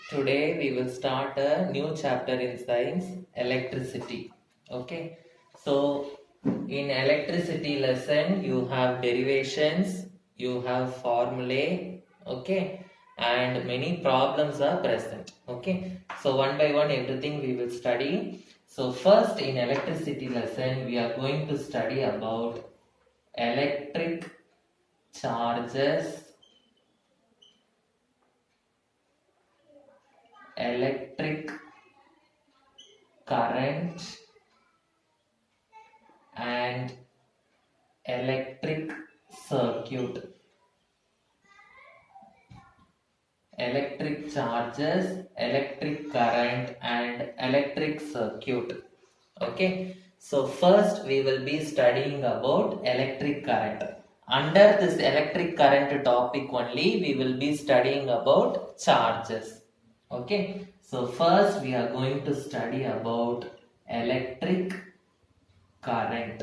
Today we will start a new chapter in science, electricity. Okay, so in electricity lesson you have derivations, you have formulae, okay, and many problems are present. Okay, so one by one everything we will study. So first in electricity lesson we are going to study about electric charges, electric current and electric circuit. Electric charges, electric current and electric circuit. Okay, so first we will be studying about electric current. Under this electric current topic only we will be studying about charges. Okay, so first we are going to study about electric current.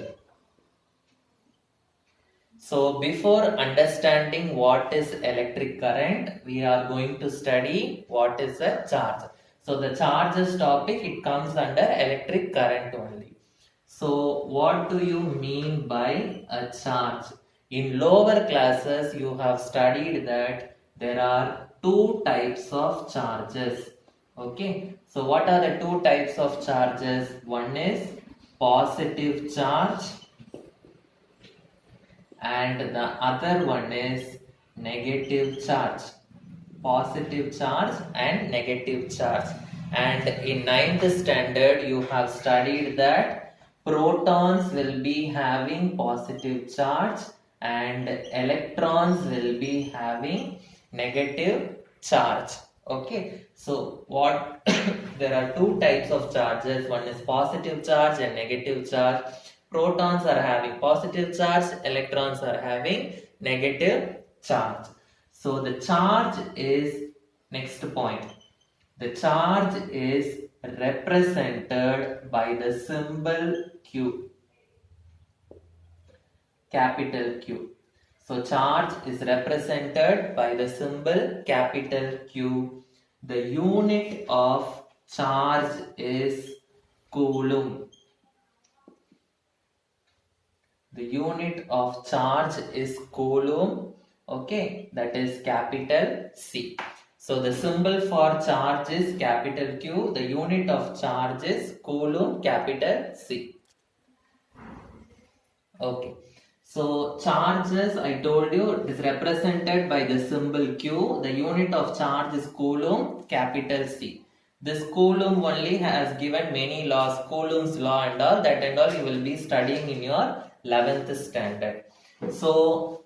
So before understanding what is electric current, we are going to study what is a charge. So the charges topic, it comes under electric current only. So what do you mean by a charge? In lower classes, you have studied that there are two types of charges. Okay, so what are the two types of charges? One is positive charge and the other one is negative charge. Positive charge and negative charge. And in 9th standard you have studied that protons will be having positive charge and electrons will be having negative charge. Okay, so what there are two types of charges. One is positive charge and negative charge. Protons are having positive charge, electrons are having negative charge. So the charge is, next point, the charge is represented by the symbol Q, capital Q. So charge is represented by the symbol capital Q. The unit of charge is coulomb. The unit of charge is coulomb, okay, that is capital C. So the symbol for charge is capital Q, the unit of charge is coulomb, capital C. Okay, so charges, I told you, it is represented by the symbol Q, the unit of charge is coulomb, capital C. This coulomb only has given many laws, Coulomb's law and all, that and all you will be studying in your 11th standard. So,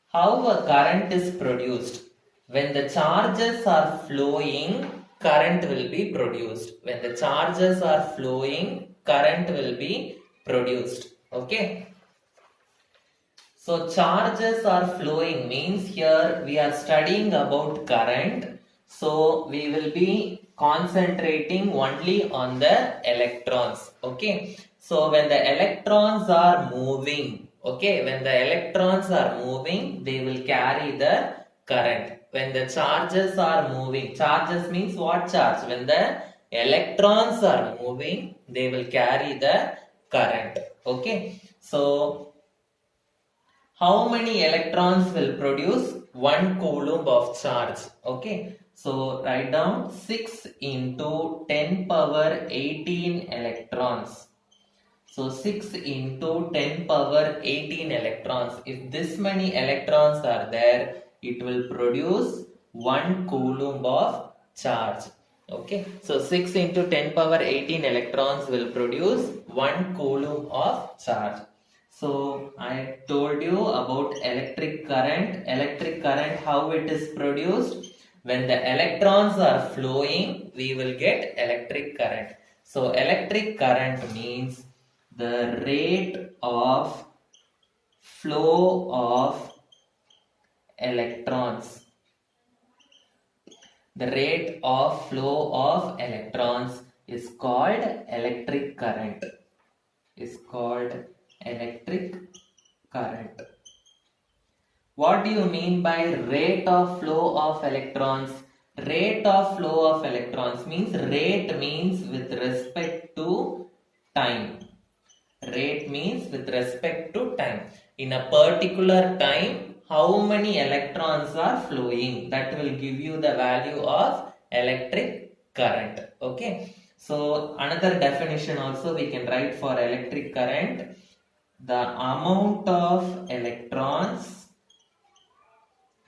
how a current is produced? When the charges are flowing, current will be produced. When the charges are flowing, current will be produced. Okay. So, charges are flowing means here we are studying about current. So, we will be concentrating only on the electrons. Okay. So when the electrons are moving, okay, when the electrons are moving, they will carry the current. When the charges are moving, charges means what charge? When the electrons are moving, they will carry the current. Okay. So how many electrons will produce 1 coulomb of charge? Okay. So write down 6 into 10 power 18 electrons. So 6 into 10 power 18 electrons. If this many electrons are there, it will produce 1 coulomb of charge. Okay. So 6 into 10 power 18 electrons will produce 1 coulomb of charge. So I told you about electric current. Electric current, how it is produced? When the electrons are flowing, we will get electric current. So electric current means the rate of flow of electrons. The rate of flow of electrons is called electric current. Is called electric current. What do you mean by rate of flow of electrons? Rate of flow of electrons means rate means with respect to time. Rate means with respect to time. In a particular time, how many electrons are flowing? That will give you the value of electric current. Okay. So another definition also we can write for electric current. The amount of electrons.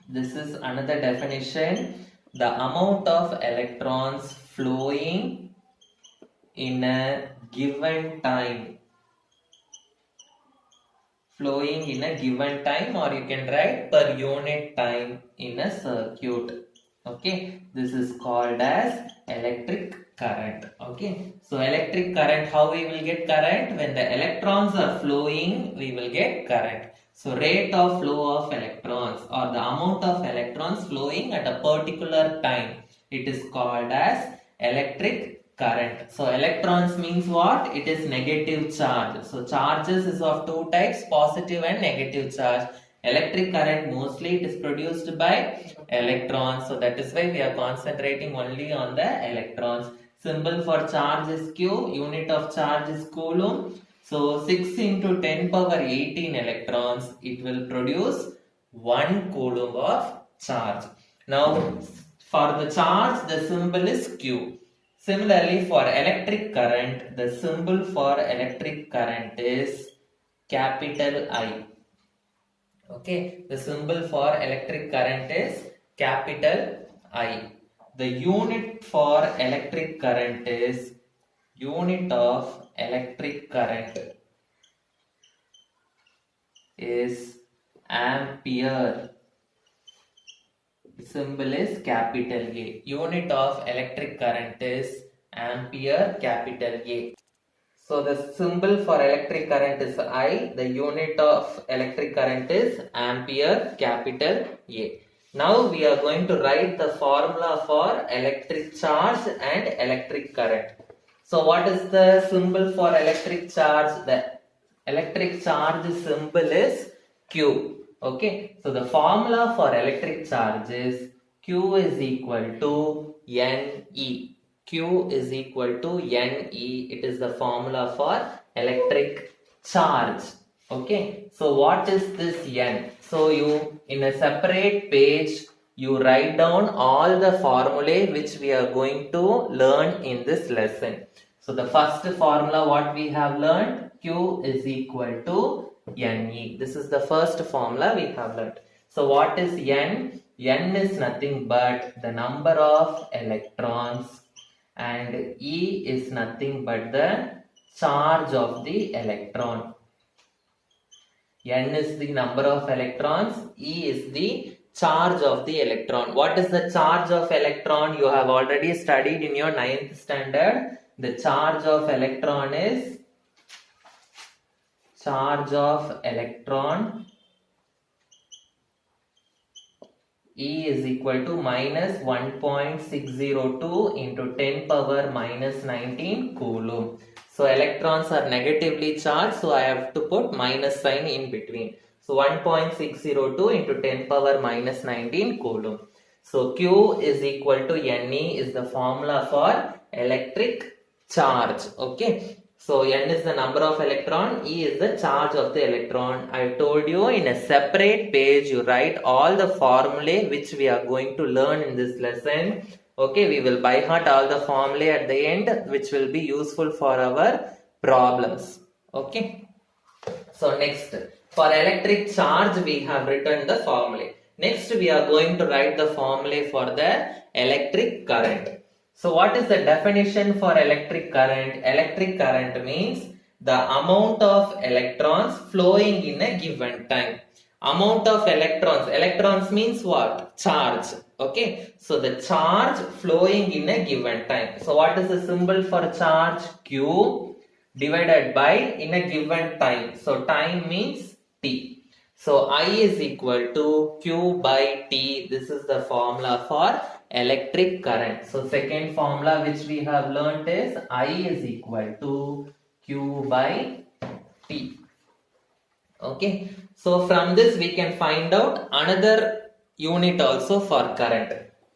This is another definition. The amount of electrons flowing in a given time. Flowing in a given time, or you can write per unit time in a circuit. Okay, this is called as electric current. Okay, so electric current, how we will get current? When the electrons are flowing, we will get current. So rate of flow of electrons, or the amount of electrons flowing at a particular time, it is called as electric current. So electrons means what? It is negative charge. So charges is of two types, positive and negative charge. Electric current mostly it is produced by electrons. So that is why we are concentrating only on the electrons. Symbol for charge is Q, unit of charge is coulomb. So 6 into 10 power 18 electrons, it will produce 1 coulomb of charge. Now for the charge, the symbol is Q. Similarly, for electric current, the symbol for electric current is capital I. Okay, the symbol for electric current is capital I. The unit for electric current is unit of electric current is ampere. The symbol is capital A. Unit of electric current is ampere, capital A. So the symbol for electric current is I. The unit of electric current is ampere, capital A. Now we are going to write the formula for electric charge and electric current. So what is the symbol for electric charge? The electric charge symbol is Q. Okay, so the formula for electric charge is Q is equal to Ne. Q is equal to Ne. It is the formula for electric charge. Okay, so what is this N? So you, in a separate page, you write down all the formulae which we are going to learn in this lesson. So the first formula what we have learned, Q is equal to Ne. This is the first formula we have learned. So what is N? N is nothing but the number of electrons, and E is nothing but the charge of the electron. N is the number of electrons, E is the charge of the electron. What is the charge of electron? You have already studied in your 9th standard. The charge of electron is charge of electron E is equal to minus 1.602 into 10 power minus 19 coulomb. So electrons are negatively charged, so I have to put minus sign in between. So 1.602 into 10 power minus 19 coulomb. So Q is equal to Ne is the formula for electric charge. Okay. So N is the number of electron, E is the charge of the electron. I told you in a separate page you write all the formulae which we are going to learn in this lesson. Okay, we will by heart all the formulae at the end which will be useful for our problems. Okay. So next, for electric charge we have written the formulae. Next we are going to write the formulae for the electric current. So what is the definition for electric current? Electric current means the amount of electrons flowing in a given time. Amount of electrons. Electrons means what? Charge. Okay. So the charge flowing in a given time. So what is the symbol for charge? Q divided by in a given time. So time means T. So I is equal to Q by T. This is the formula for electric current. So second formula which we have learnt is I is equal to Q by T. Okay. So from this we can find out another unit also for current.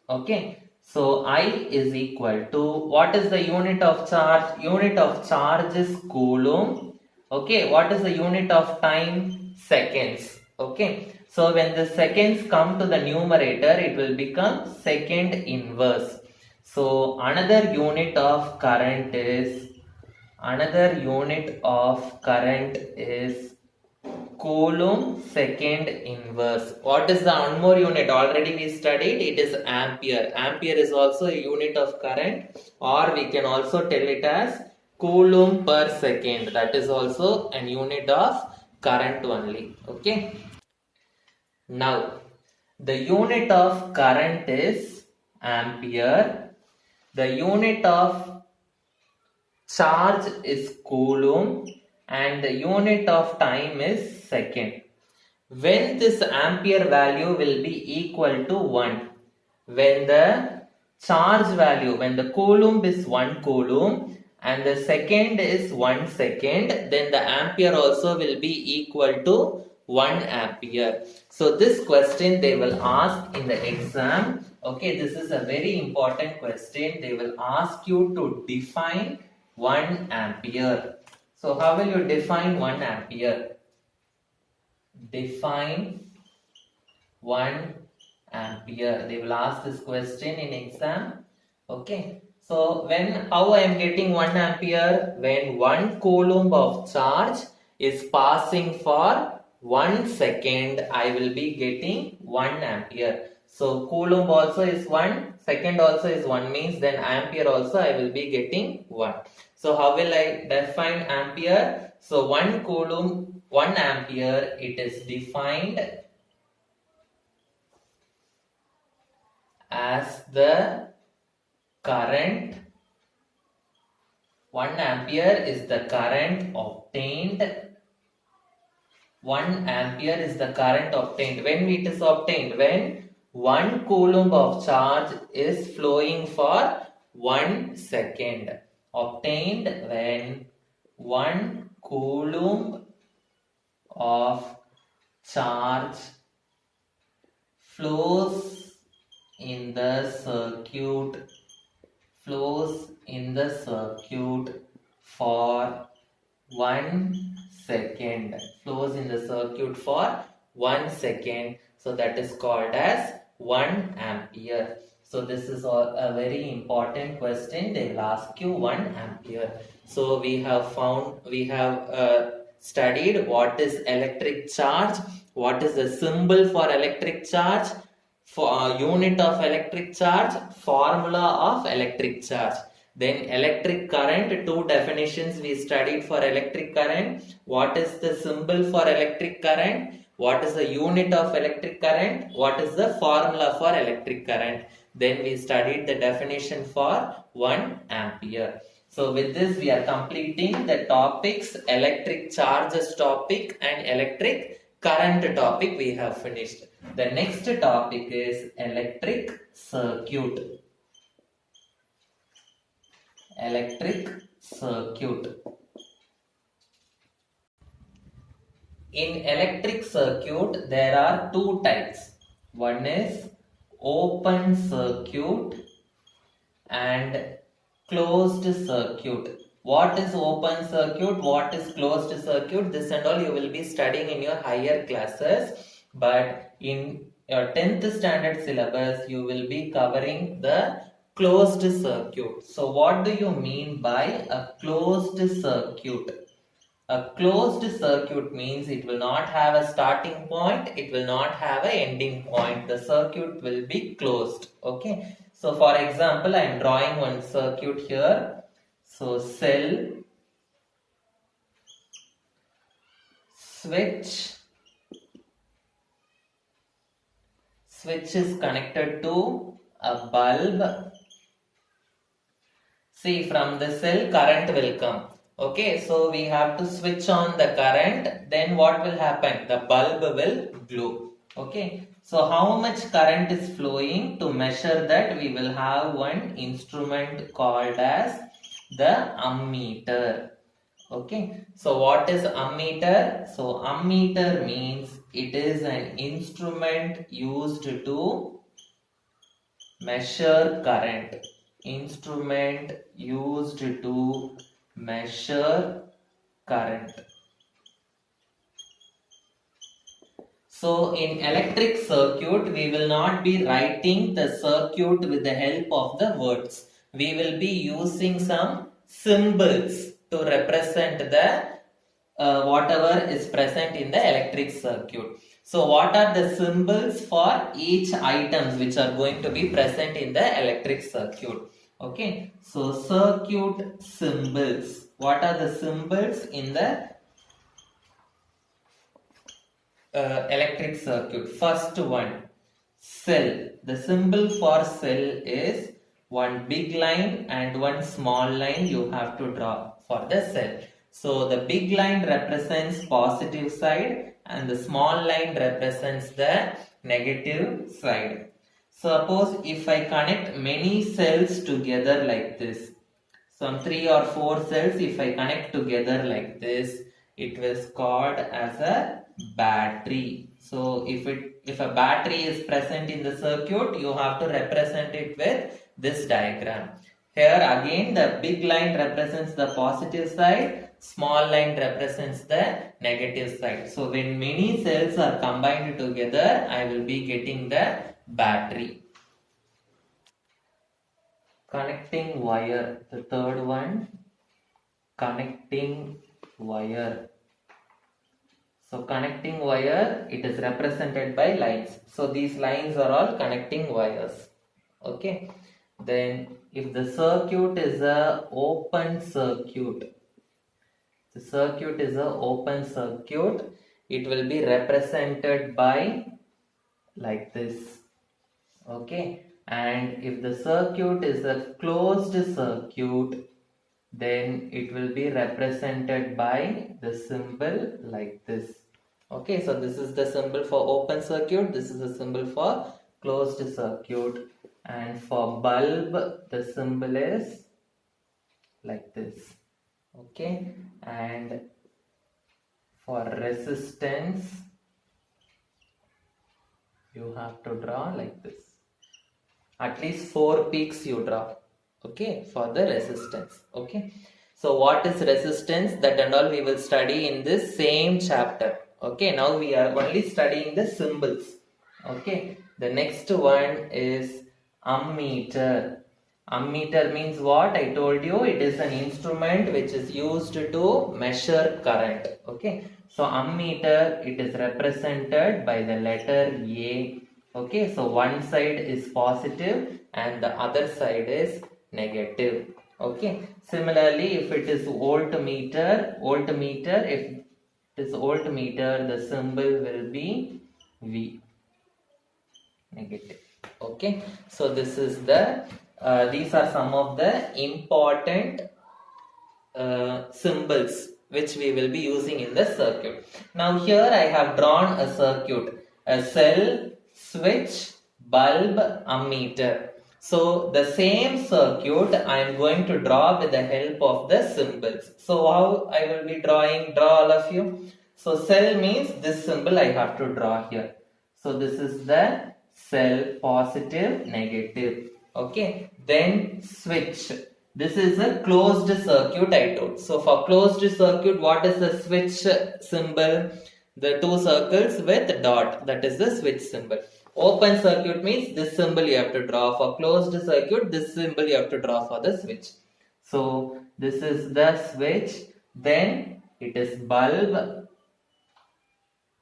Okay. So I is equal to, what is the unit of charge? Unit of charge is coulomb. Okay, what is the unit of time? Seconds. Okay, so when the seconds come to the numerator, it will become second inverse. So another unit of current is Coulomb second inverse. What is the one more unit? Already we studied, it is ampere. Ampere is also a unit of current, or we can also tell it as Coulomb per second. That is also an unit of current only. Okay. Now, the unit of current is ampere. The unit of charge is coulomb, and the unit of time is second. When this ampere value will be equal to 1, when the charge value, when the coulomb is 1 coulomb and the second is 1 second, then the ampere also will be equal to 1 ampere. So this question they will ask in the exam. Okay, this is a very important question. They will ask you to define 1 ampere. So how will you define 1 ampere? Define 1 ampere. They will ask this question in exam. Okay. So how I am getting 1 ampere? When 1 coulomb of charge is passing for 1 second, I will be getting 1 ampere. So coulomb also is 1, second also is 1, means then ampere also I will be getting 1. So how will I define ampere? So 1 coulomb, 1 ampere, it is defined as the current. 1 ampere is the current obtained. 1 ampere is the current obtained. When it is obtained? When 1 coulomb of charge is flowing for 1 second. Obtained when 1 coulomb of charge flows in the circuit for 1 second. Flows in the circuit for 1 second. So that is called as 1 ampere. So this is a very important question. They will ask you 1 ampere. So we have studied what is electric charge, what is the symbol for electric charge, for unit of electric charge, formula of electric charge. Then electric current, 2 definitions we studied for electric current. What is the symbol for electric current? What is the unit of electric current? What is the formula for electric current? Then we studied the definition for 1 ampere. So with this we are completing the topics electric charges topic and electric current topic we have finished. The next topic is electric circuit. Electric circuit. In electric circuit there are 2 types. One is open circuit and closed circuit. What is open circuit? What is closed circuit? This and all you will be studying in your higher classes. But in your 10th standard syllabus, you will be covering the closed circuit. So what do you mean by a closed circuit? A closed circuit means it will not have a starting point, it will not have an ending point. The circuit will be closed. Okay. So for example, I am drawing one circuit here. So cell, switch is connected to a bulb. See, from the cell current will come. Okay, so we have to switch on the current. Then what will happen? The bulb will glow. Okay, so how much current is flowing? To measure that, we will have one instrument called as the ammeter. Okay, so what is ammeter? So ammeter means it is an instrument used to measure current. Instrument used to measure current. So in electric circuit, we will not be writing the circuit with the help of the words. We will be using some symbols to represent the whatever is present in the electric circuit. So what are the symbols for each items which are going to be present in the electric circuit? Okay, so circuit symbols. What are the symbols in the electric circuit? First one, cell. The symbol for cell is one big line and one small line you have to draw for the cell. So the big line represents positive side and the small line represents the negative side. Suppose if I connect many cells together like this, some 3 or 4 cells if I connect together like this, it was called as a battery. So if a battery is present in the circuit, you have to represent it with this diagram. Here again the big line represents the positive side, small line represents the negative side. So when many cells are combined together, I will be getting the battery. Connecting wire, the third one, connecting wire. So connecting wire, it is represented by lines. So these lines are all connecting wires. Okay. Then if the circuit is a open circuit, the circuit is a open circuit, it will be represented by like this. Okay. And if the circuit is a closed circuit, then it will be represented by the symbol like this. Okay, so this is the symbol for open circuit, this is the symbol for closed circuit, and for bulb the symbol is like this. Okay, and for resistance you have to draw like this. At least 4 peaks you draw. Okay, for the resistance. Okay, so what is resistance? That and all we will study in this same chapter. Okay, now we are only studying the symbols. Okay, the next one is ammeter. Ammeter means what? I told you it is an instrument which is used to measure current. Okay, so ammeter, it is represented by the letter A. Okay, so one side is positive and the other side is negative. Okay, similarly if it is voltmeter, if it is voltmeter, the symbol will be V, negative. Okay, so this is the these are some of the important symbols which we will be using in the circuit. Now here I have drawn a circuit, a cell, switch, bulb, ammeter. So the same circuit I am going to draw with the help of the symbols. So how I will be drawing, draw all of you. So cell means this symbol I have to draw here. So this is the cell, positive, negative. Okay, then switch. This is a closed circuit I told. So for closed circuit, what is the switch symbol? The 2 circles with dot, that is the switch symbol. Open circuit means this symbol you have to draw. For closed circuit, this symbol you have to draw for the switch. So this is the switch, then it is bulb,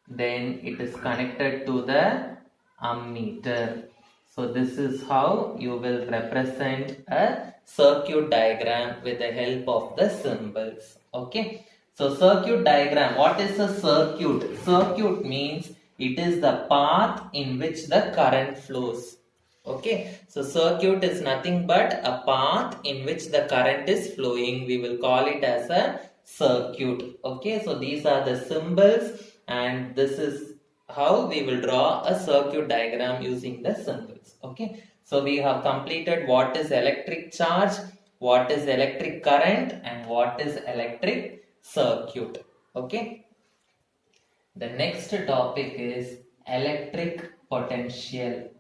then it is connected to the ammeter. So this is how you will represent a circuit diagram with the help of the symbols. Okay. So circuit diagram, what is a circuit? Circuit means it is the path in which the current flows. Okay. So circuit is nothing but a path in which the current is flowing. We will call it as a circuit. Okay. So these are the symbols and this is how we will draw a circuit diagram using the symbols. Okay, so we have completed what is electric charge, what is electric current, and what is electric circuit. Okay, the next topic is electric potential.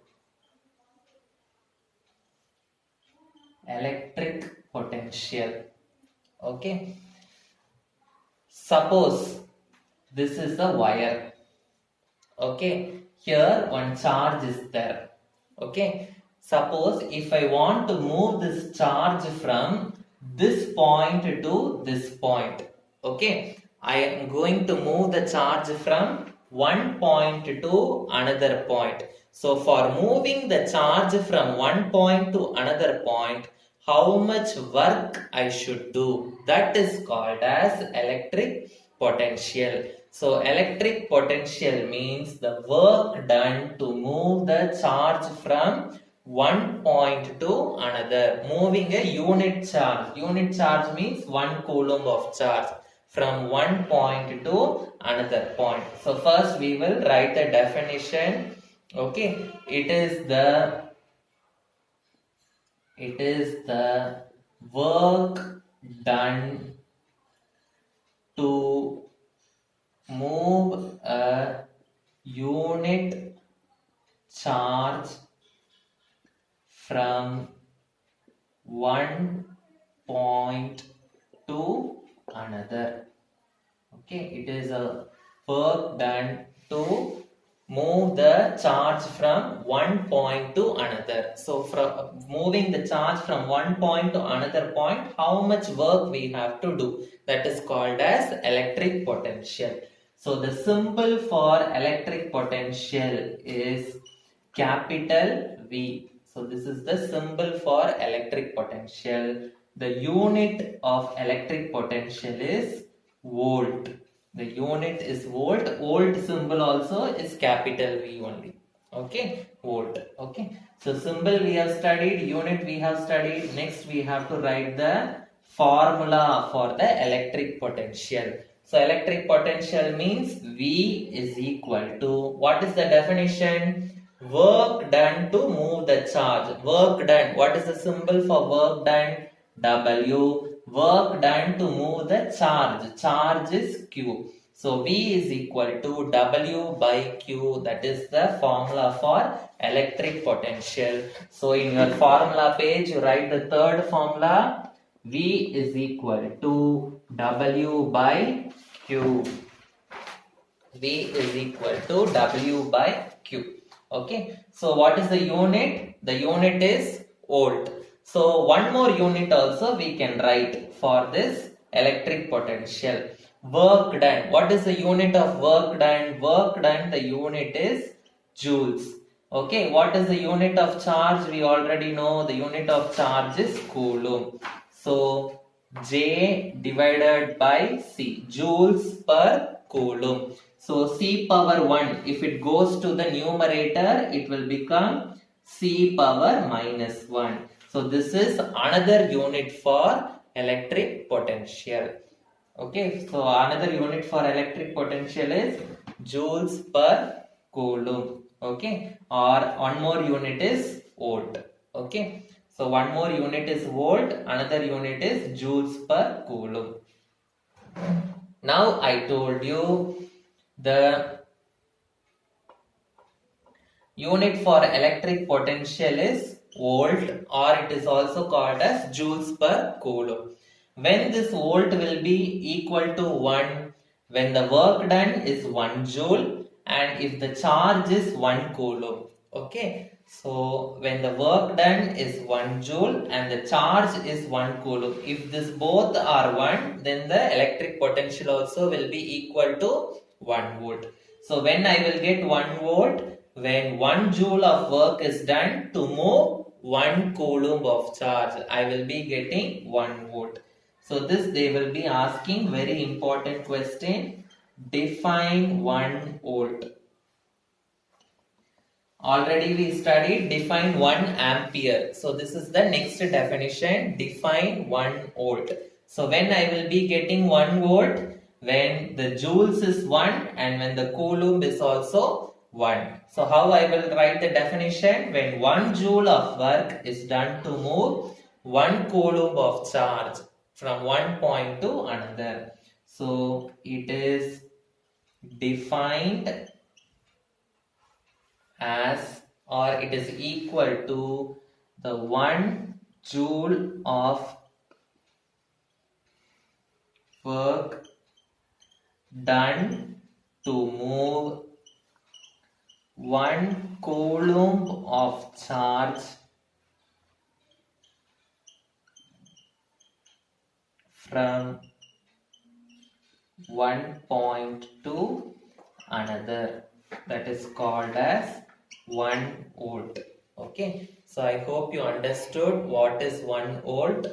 electric potential. Okay. Suppose this is a wire. Okay. Here one charge is there. Okay. Suppose if I want to move this charge from this point to this point. Okay. I am going to move the charge from one point to another point. So for moving the charge from one point to another point, how much work I should do? That is called as electric potential. So electric potential means the work done to move the charge from one point to another. Moving a unit charge. Unit charge means 1 coulomb of charge from one point to another point. So first we will write the definition. Okay, it is the work done to move a unit charge from one point to another. Okay, it is a work done to move the charge from one point to another. So from moving the charge from one point to another point, how much work we have to do? That is called as electric potential. So the symbol for electric potential is capital V. So this is the symbol for electric potential. The unit of electric potential is volt. The unit is volt. Volt symbol also is capital V only. Okay, volt. Okay, so symbol we have studied, unit we have studied. Next we have to write the formula for the electric potential. So electric potential means V is equal to, what is the definition? Work done to move the charge. Work done. What is the symbol for work done? W. Work done to move the charge. Charge is Q. So V is equal to W by Q. That is the formula for electric potential. So in your formula page, you write the third formula. V is equal to W by Q. V is equal to W by Q. Okay. So what is the unit? The unit is volt. So one more unit also we can write for this electric potential. Work done. What is the unit of work done? Work done, the unit is joules. Okay. What is the unit of charge? We already know the unit of charge is coulomb. So J divided by C. Joules per coulomb. So C power 1, if it goes to the numerator, it will become C power minus 1. So this is another unit for electric potential. Okay, so another unit for electric potential is joules per coulomb. Okay, or one more unit is volt. Okay, so one more unit is volt, another unit is joules per coulomb. Now I told you the unit for electric potential is volt, or it is also called as joules per coulomb. When this volt will be equal to 1, when the work done is 1 joule and if the charge is 1 coulomb. Okay, so when the work done is 1 joule and the charge is 1 coulomb, if this both are 1, then the electric potential also will be equal to 1 volt. So when I will get 1 volt, when 1 joule of work is done to move 1 coulomb of charge, I will be getting 1 volt. So this they will be asking very important question. Define 1 volt. Already we studied define 1 ampere. So this is the next definition. Define 1 volt. So when I will be getting 1 volt, when the joules is 1 and when the coulomb is also 1. So how I will write the definition? When 1 joule of work is done to move 1 coulomb of charge from one point to another. So it is defined as, or it is equal to the 1 joule of work done to move 1 coulomb of charge from one point to another. That is called as 1 volt. Okay, so I hope you understood what is 1 volt.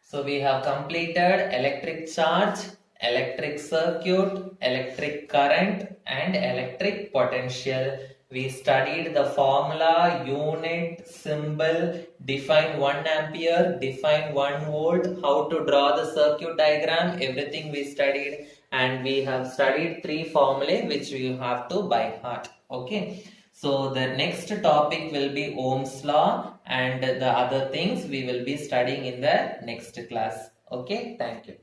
So we have completed electric charge, electric circuit, electric current and electric potential. We studied the formula, unit, symbol, define 1 ampere, define 1 volt, how to draw the circuit diagram, everything we studied, and we have studied 3 formulae which we have to by heart. Okay. So the next topic will be Ohm's law and the other things we will be studying in the next class. Okay, thank you.